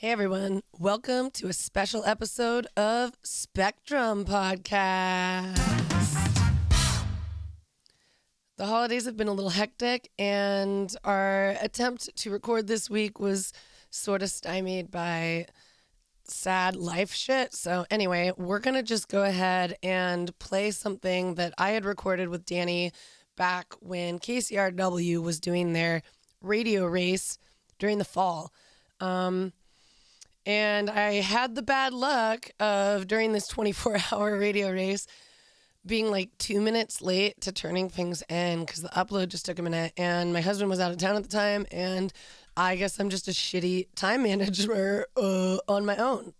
Hey everyone, welcome to a special episode of Spectrum Podcast. The holidays have been a little hectic, and our attempt to record this week was sort of stymied by sad life shit. So anyway, we're going to just go ahead and play something that I had recorded with Danny back when KCRW was doing their radio race during the fall. And I had the bad luck of, during this 24-hour radio race, being like 2 minutes late to turning things in because the upload just took a minute. And my husband was out of town at the time. And I guess I'm just a shitty time manager on my own.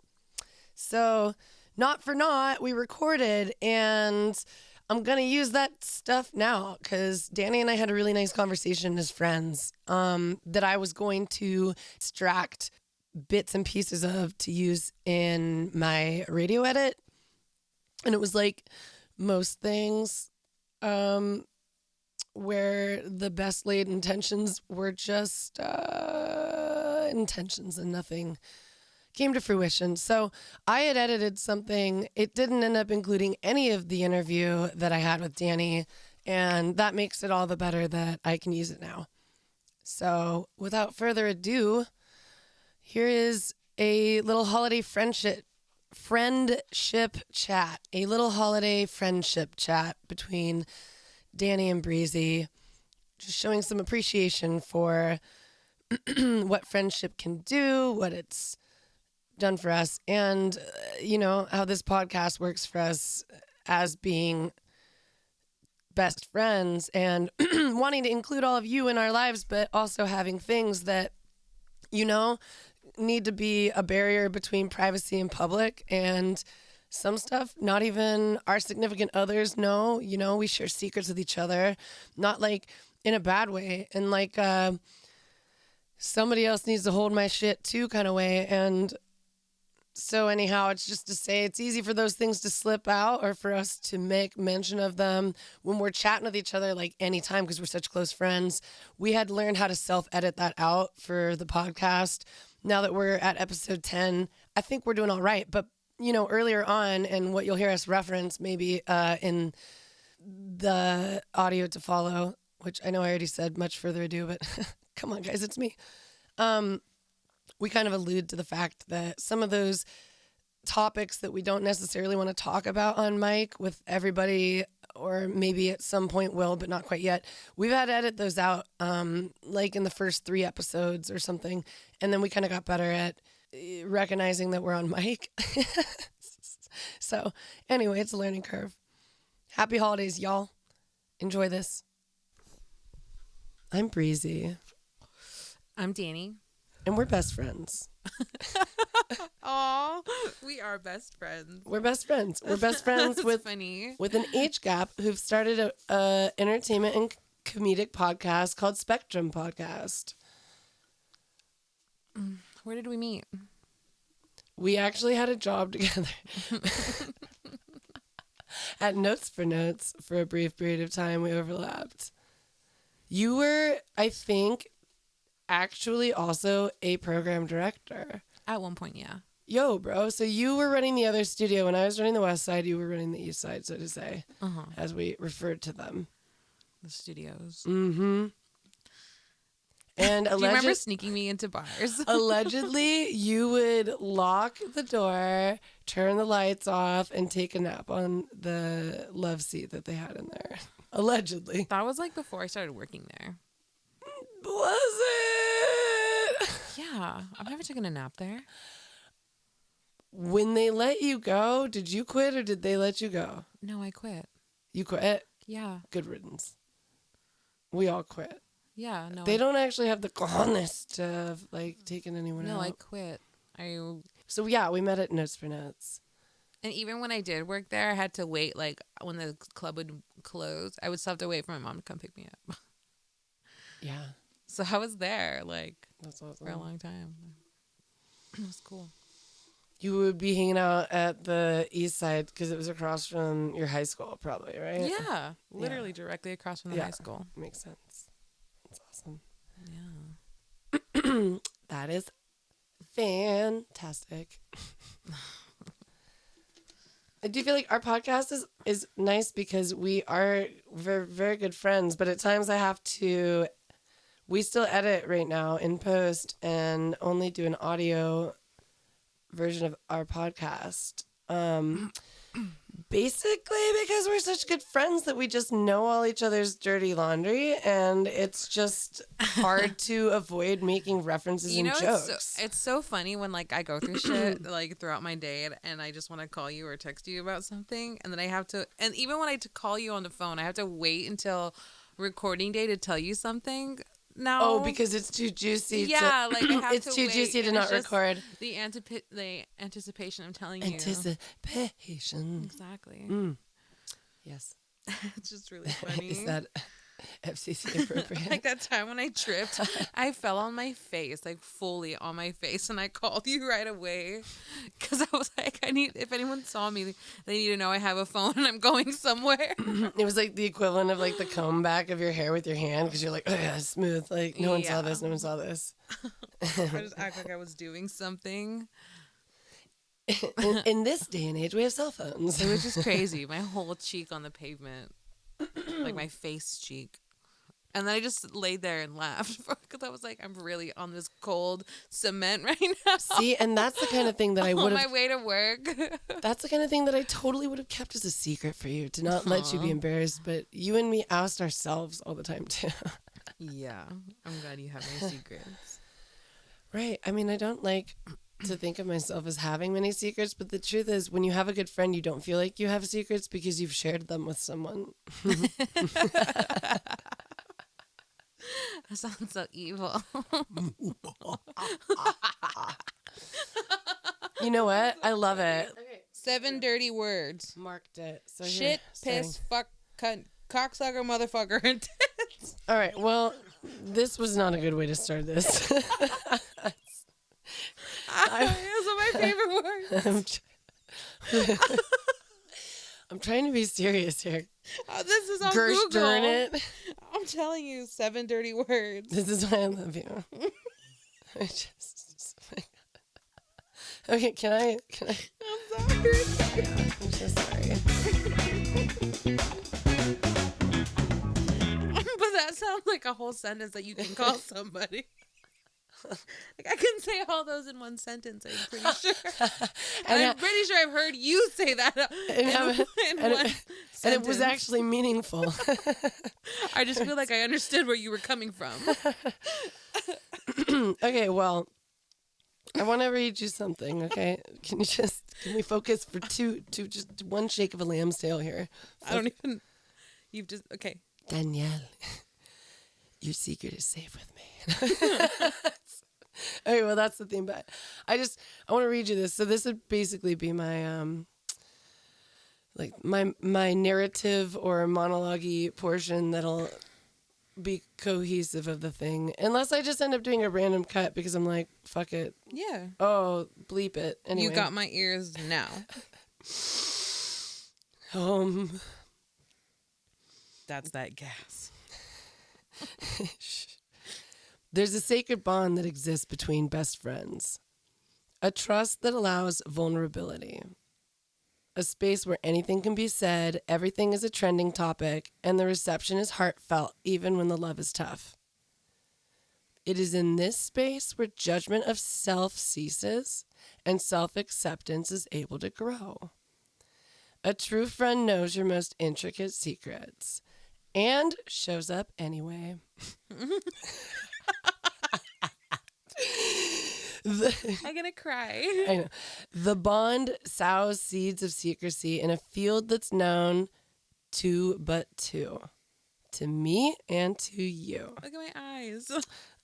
So not for naught, we recorded. And I'm going to use that stuff now because Danny and I had a really nice conversation as friends that I was going to extract bits and pieces of to use in my radio edit. And it was like most things where the best laid intentions were just intentions and nothing came to fruition. So I had edited something. It didn't end up including any of the interview that I had with Danny, and that makes it all the better that I can use it now. So without further ado, here is a little holiday friendship chat, a little holiday friendship chat between Danny and Breezy, just showing some appreciation for what friendship can do, what it's done for us, and, how this podcast works for us as being best friends and wanting to include all of you in our lives, but also having things that, need to be a barrier between privacy and public, and some stuff not even our significant others know. We share secrets with each other, not like in a bad way, and like somebody else needs to hold my shit too kind of way. And so anyhow, it's just to say it's easy for those things to slip out or for us to make mention of them when we're chatting with each other, like anytime, because we're such close friends. We had to learn how to self-edit that out for the podcast. Now that we're at episode 10, I think we're doing all right. But, earlier on, and what you'll hear us reference maybe in the audio to follow, which I know I already said much further ado, but come on, guys, it's me. We kind of allude to the fact that some of those topics that we don't necessarily want to talk about on mic with everybody, or maybe at some point will, but not quite yet, we've had to edit those out, like in the first 3 episodes or something. And then we kind of got better at recognizing that we're on mic. So anyway, it's a learning curve. Happy holidays, y'all. Enjoy this. I'm Breezy. I'm Danny. And we're best friends. Aw, we are best friends. We're best friends. We're best friends with an age gap who've started a entertainment and comedic podcast called Spectrum Podcast. Where did we meet? We actually had a job together at Notes for a brief period of time. We overlapped. You were, I think, actually also a program director. At one point, yeah. Yo, bro. So you were running the other studio. When I was running the west side, you were running the east side, so to say, as we referred to them. The studios. Mm-hmm. And do you remember sneaking me into bars? Allegedly, you would lock the door, turn the lights off, and take a nap on the love seat that they had in there. Allegedly. That was like before I started working there. Was it? Yeah. I've never taken a nap there. When they let you go, did you quit or did they let you go? No, I quit. You quit? Yeah. Good riddance. We all quit. Yeah, no. They don't actually have the cojones to have, taken anyone out. No, I quit. So, yeah, we met at Notes for Notes. And even when I did work there, I had to wait, when the club would close, I would still have to wait for my mom to come pick me up. Yeah. So I was there, that's awesome. for a long time. It was cool. You would be hanging out at the east side because it was across from your high school, probably, right? Yeah. Literally directly across from the high school. Makes sense. That's awesome. Yeah. That is fantastic. I do feel like our podcast is nice because we are very, very good friends, but at times we still edit right now in post and only do an audio version of our podcast. Basically because we're such good friends that we just know all each other's dirty laundry, and it's just hard to avoid making references and jokes. It's so funny when like I go through shit like throughout my day and I just want to call you or text you about something, and then I have to, and even when I call you on the phone, I have to wait until recording day to tell you something. Now, oh, because it's too juicy. Yeah, like I have it's to too wait, juicy to not record. The anticipation of telling Anticipation. Exactly. Yes. It's just really funny. Is that FCC appropriate? Like that time when I tripped, I fell on my face, like fully on my face, and I called you right away because I was like, if anyone saw me, they need to know I have a phone and I'm going somewhere. It was like the equivalent of like the comb back of your hair with your hand because you're like, oh yeah, smooth. Like no one saw this. No one saw this. I just act like I was doing something. In this day and age, we have cell phones. It was just crazy. My whole cheek on the pavement. Like my face cheek. And then I just laid there and laughed because I was like, I'm really on this cold cement right now. See, and that's the kind of thing that I would have... On my way to work. That's the kind of thing that I totally would have kept as a secret for you, to not let you be embarrassed. But you and me oust ourselves all the time, too. Yeah. I'm glad you have my secrets. Right. I mean, I don't like to think of myself as having many secrets, but the truth is when you have a good friend, you don't feel like you have secrets because you've shared them with someone. That sounds so evil. You know what? I love it. Okay. 7 dirty words. Marked it. So shit, piss, fuck, cunt, cocksucker, motherfucker, and tits. All right. Well, this was not a good way to start this. Those are my favorite words. I'm trying to be serious here. Oh, this is on Gersh Google. darn it. I'm telling you, 7 dirty words. This is why I love you. Okay, can I? I'm sorry. I'm so sorry. But that sounds like a whole sentence that you can call somebody. Like I can say all those in one sentence, I'm pretty sure. I'm pretty sure I've heard you say that in one sentence. And it was actually meaningful. I just feel like I understood where you were coming from. Okay, well, I want to read you something, okay? Can we focus for just one shake of a lamb's tail here? Okay. Danielle, your secret is safe with me. Okay, well, that's the thing, but I want to read you this. So this would basically be my, my narrative or monologue-y portion that'll be cohesive of the thing. Unless I just end up doing a random cut because I'm like, fuck it. Yeah. Oh, bleep it. Anyway. You got my ears now. That's that gas. There's a sacred bond that exists between best friends. A trust that allows vulnerability. A space where anything can be said, everything is a trending topic, and the reception is heartfelt even when the love is tough. It is in this space where judgment of self ceases and self-acceptance is able to grow. A true friend knows your most intricate secrets and shows up anyway. I'm gonna cry. I know. The bond sows seeds of secrecy in a field that's known to but two. To me and to you. Look at my eyes.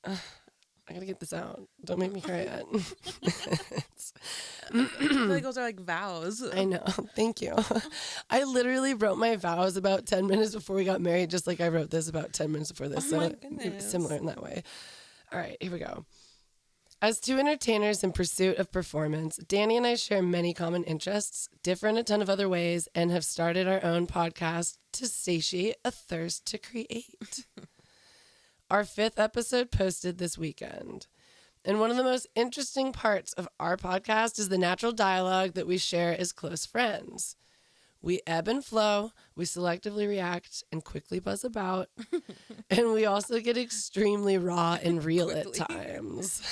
I gotta get this out. Don't make me cry yet. I feel like those are like vows. I know. Thank you. I literally wrote my vows about 10 minutes before we got married, just like I wrote this about 10 minutes before this. Oh my so goodness. Similar in that way. All right, here we go. As two entertainers in pursuit of performance, Danny and I share many common interests, differ in a ton of other ways, and have started our own podcast to satiate a thirst to create. Our 5th episode posted this weekend. And one of the most interesting parts of our podcast is the natural dialogue that we share as close friends. We ebb and flow, we selectively react and quickly buzz about, and we also get extremely raw and real at times.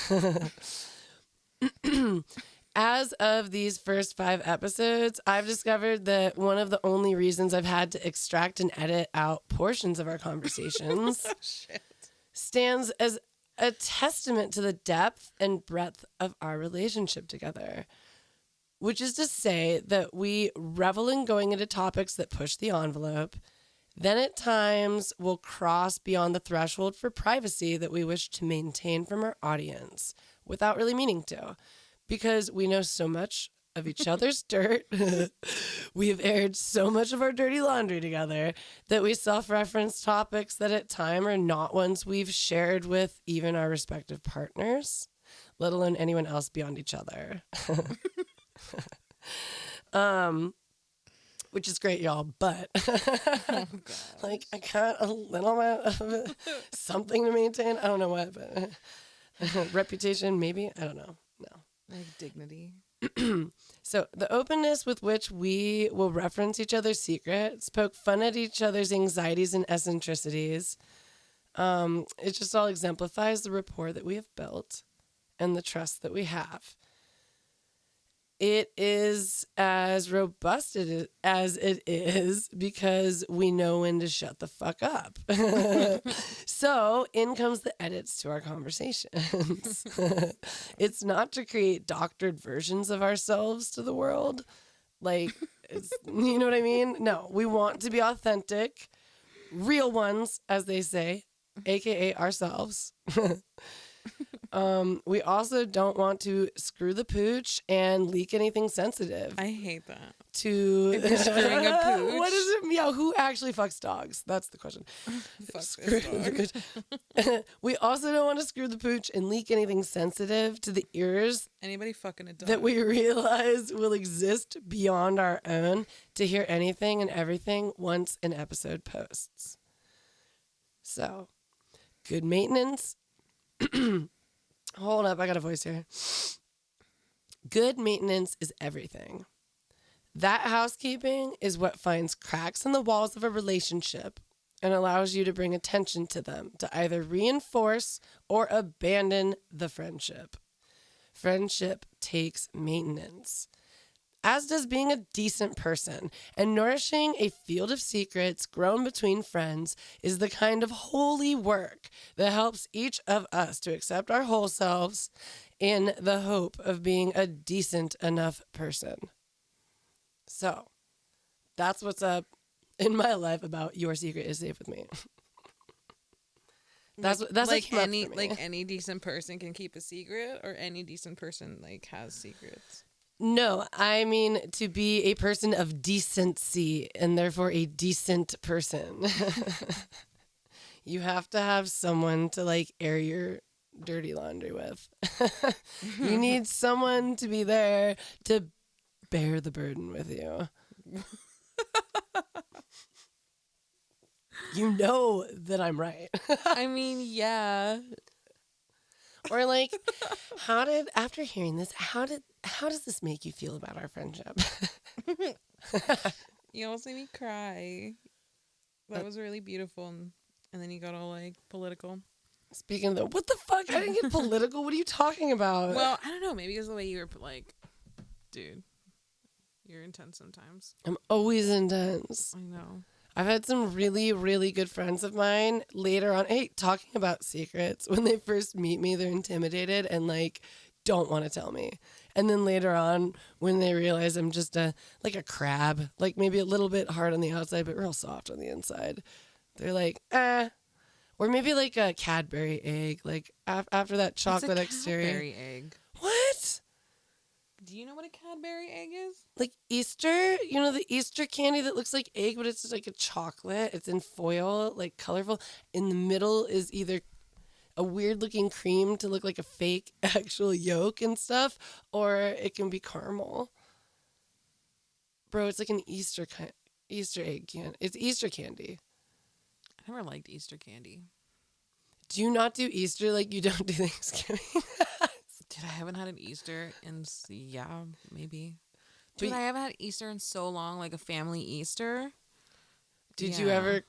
As of these first 5 episodes, I've discovered that one of the only reasons I've had to extract and edit out portions of our conversations stands as a testament to the depth and breadth of our relationship together. Which is to say that we revel in going into topics that push the envelope, then at times will cross beyond the threshold for privacy that we wish to maintain from our audience without really meaning to, because we know so much of each other's dirt. We have aired so much of our dirty laundry together that we self-reference topics that at time are not ones we've shared with even our respective partners, let alone anyone else beyond each other. Which is great, y'all, but like I got a little bit of something to maintain. I don't know what, but reputation, maybe. I don't know. No. Like dignity. So the openness with which we will reference each other's secrets, poke fun at each other's anxieties and eccentricities, it just all exemplifies the rapport that we have built and the trust that we have. It is as robust as it is because we know when to shut the fuck up. So in comes the edits to our conversations. It's not to create doctored versions of ourselves to the world. Like, you know what I mean? No, we want to be authentic, real ones, as they say, aka ourselves. We also don't want to screw the pooch and leak anything sensitive. I hate that. If you're screwing a pooch. What is it? Yeah, who actually fucks dogs? That's the question. Fuck this dog. We also don't want to screw the pooch and leak anything sensitive to the ears Anybody fucking a dog. that we realize will exist beyond our own to hear anything and everything once an episode posts. So, good maintenance. Hold up, I got a voice here. Good maintenance is everything. That housekeeping is what finds cracks in the walls of a relationship and allows you to bring attention to them to either reinforce or abandon the friendship. Friendship takes maintenance, as does being a decent person, and nourishing a field of secrets grown between friends is the kind of holy work that helps each of us to accept our whole selves in the hope of being a decent enough person. So, that's what's up in my life about Your Secret is Safe with Me. That's like any decent person can keep a secret, or any decent person like has secrets. No, I mean to be a person of decency and therefore a decent person. You have to have someone to like air your dirty laundry with. You need someone to be there to bear the burden with you. You know that I'm right. I mean, yeah. Or like, after hearing this, how does this make you feel about our friendship? You almost made me cry. That was really beautiful. And then you got all like political. Speaking of what the fuck? I didn't get political. What are you talking about? Well, I don't know. Maybe it's the way you were like, dude, you're intense sometimes. I'm always intense. I know. I've had some really, really good friends of mine later on, talking about secrets. When they first meet me, they're intimidated and like don't want to tell me. And then later on, when they realize I'm just a crab, like maybe a little bit hard on the outside, but real soft on the inside, they're like, or maybe like a Cadbury egg, like after that chocolate exterior. Cadbury egg. What? Do you know what a Cadbury egg is? Like Easter, you know, the Easter candy that looks like egg, but it's like a chocolate. It's in foil, like colorful. In the middle is either a weird looking cream to look like a fake actual yolk and stuff, or it can be caramel. Bro, it's like an Easter egg candy. It's Easter candy. I never liked Easter candy. Do you not do Easter like you don't do Thanksgiving? Dude, I haven't had an Easter in, yeah, maybe. But- Dude, I haven't had Easter in so long, like a family Easter. Did Yeah.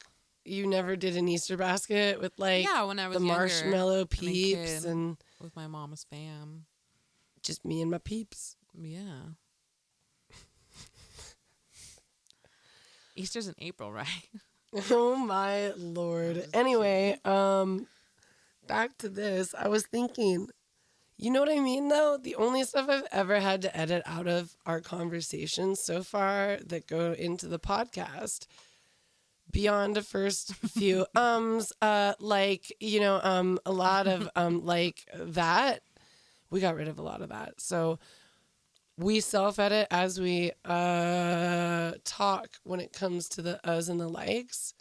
you never did an Easter basket with like Yeah, when I was the younger marshmallow and a peeps kid. and With my mama's fam. just me and my peeps? Yeah. Easter's in April, right? Oh my lord. Anyway, back to this. I was thinking, you know what I mean though? The only stuff I've ever had to edit out of our conversations so far that go into the podcast, beyond the first few like, a lot of like that, we got rid of a lot of that. So we self-edit as we talk when it comes to the uhs and the likes.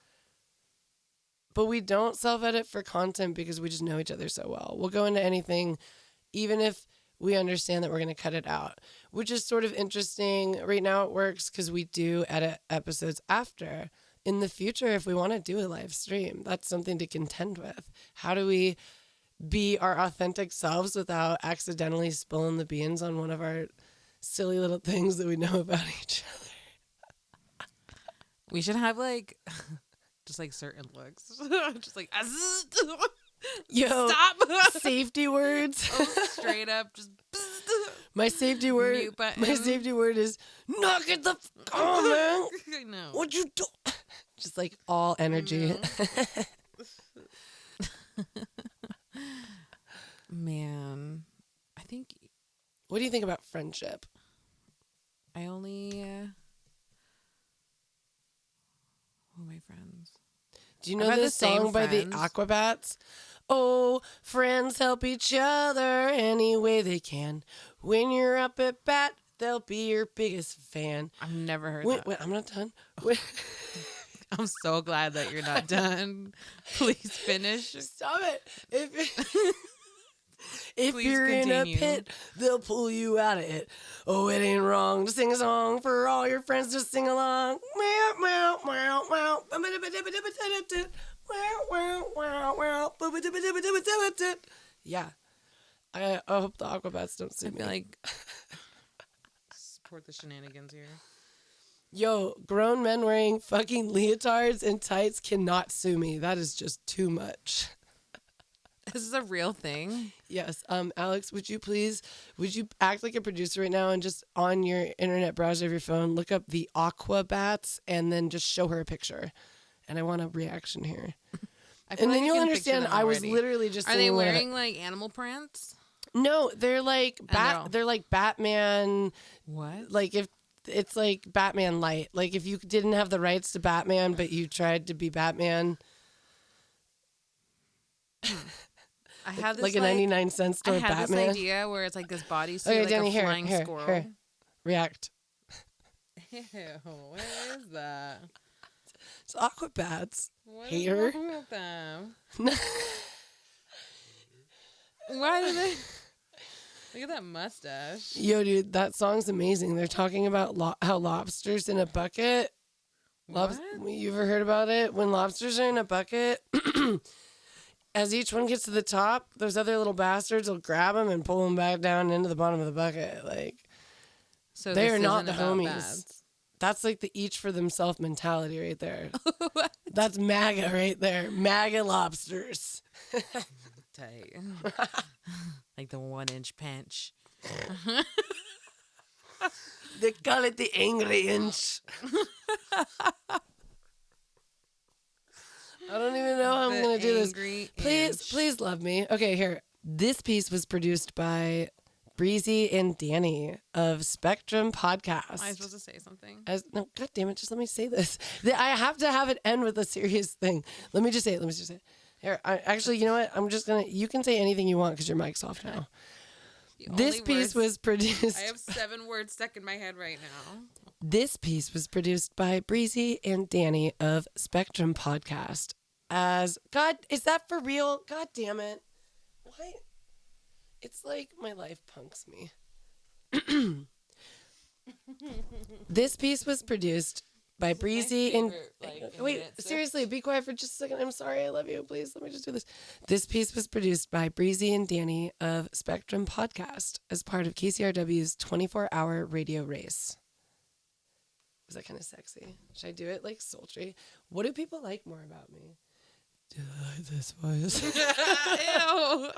But we don't self-edit for content because we just know each other so well. We'll go into anything, even if we understand that we're going to cut it out, which is sort of interesting. Right now it works because we do edit episodes after. In the future, if we want to do a live stream, that's something to contend with. How do we be our authentic selves without accidentally spilling the beans on one of our silly little things that we know about each other? We should have like just like certain looks. Just like Yo, stop. safety words. Oh, straight up just My safety word. Mute button. My safety word is knock it the on, man. I know. What you do? Just like all energy. Man, I think What do you think about friendship? I only who are my friends? Do you I've know had the this same song by the friends. Aquabats? Oh, friends help each other any way they can. When you're up at bat, they'll be your biggest fan. I've never heard Wait, that. wait, I'm not done. I'm so glad that you're not done. Please finish. Stop it. If Please you're in continue. a pit, they'll pull you out of it. Oh, it ain't wrong to sing a song for all your friends to sing along. Meow, meow, meow, meow. Yeah. I hope the Aquabats don't sue I me. feel like support the shenanigans here. Yo, grown men wearing fucking leotards and tights cannot sue me. That is just too much. This is a real thing. Yes. Alex, would you act like a producer right now and just on your internet browser of your phone, look up the Aquabats and then just show her a picture. And I want a reaction here. I feel And like then I you'll can picture understand them I was already. literally just Are they saying wearing like animal prints? No, they're like they're like Batman. What? Like if it's like Batman light. Like if you didn't have the rights to Batman but you tried to be Batman. I had this like a 99-cent store I had Batman. this idea where it's like this bodysuit, Okay, like Danny, a flying squirrel. Here. React. Ew, what is that? It's Aquabats. What Hater. is wrong with them? Why do they? Look at that mustache. Yo, dude, that song's amazing. They're talking about how lobsters in a bucket. What? You ever heard about it? When lobsters are in a bucket, as each one gets to the top, those other little bastards will grab them and pull them back down into the bottom of the bucket. Like, So they this are not isn't the about homies. bats. That's like the each for themselves mentality right there. That's MAGA right there. MAGA lobsters. Tight. Like the 1-inch pinch. They call it the angry inch. I don't even know how I'm going to do this. Please love me. Okay, here. This piece was produced by Breezy and Danny of Spectrum Podcast. Am I supposed to say something? No, God damn it. Just let me say this. I have to have it end with a serious thing. Let me just say it. Here, actually, you know what? You can say anything you want because your mic's off now. This piece was produced. I have 7 words stuck in my head right now. This piece was produced by Breezy and Danny of Spectrum Podcast. God, is that for real? God damn it. What? It's like my life punks me. This piece was produced by This is my Breezy and favorite, like, wait, internet search. seriously, be quiet for just a second. I'm sorry. I love you. Please let me just do this. This piece was produced by Breezy and Danny of Spectrum Podcast as part of KCRW's 24-hour radio race. Was that kind of sexy? Should I do it like sultry? What do people like more about me? Do you like this voice? Ew.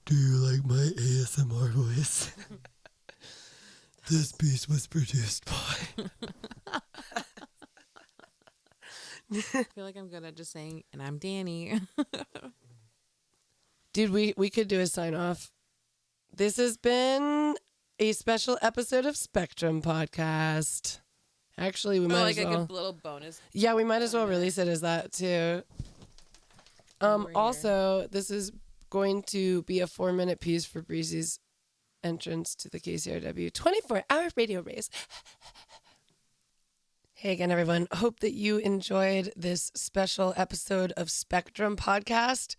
Do you like my ASMR voice? This piece was produced by... I feel like I'm good at just saying, and I'm Danny. Dude, we could do a sign off. This has been a special episode of Spectrum Podcast. Actually, we might like as a well. good little bonus. Yeah, we might as well release it as that too. Over here. Also, this is going to be a 4-minute piece for Breezy's entrance to the KCRW 24-hour radio race. Hey again, everyone. Hope that you enjoyed this special episode of Spectrum Podcast.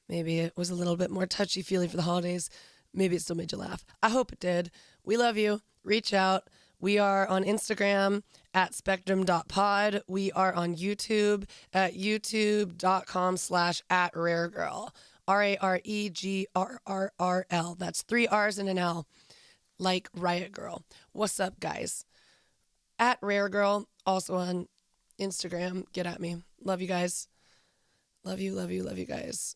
Maybe it was a little bit more touchy-feely for the holidays. Maybe it still made you laugh. I hope it did. We love you. Reach out. We are on Instagram at spectrum.pod. We are on YouTube at youtube.com/@raregirl. RAREGRRRL. That's 3 R's and an L. Like Riot Girl. What's up, guys? At Rare Girl, also on Instagram. Get at me. Love you guys. Love you, love you, love you guys.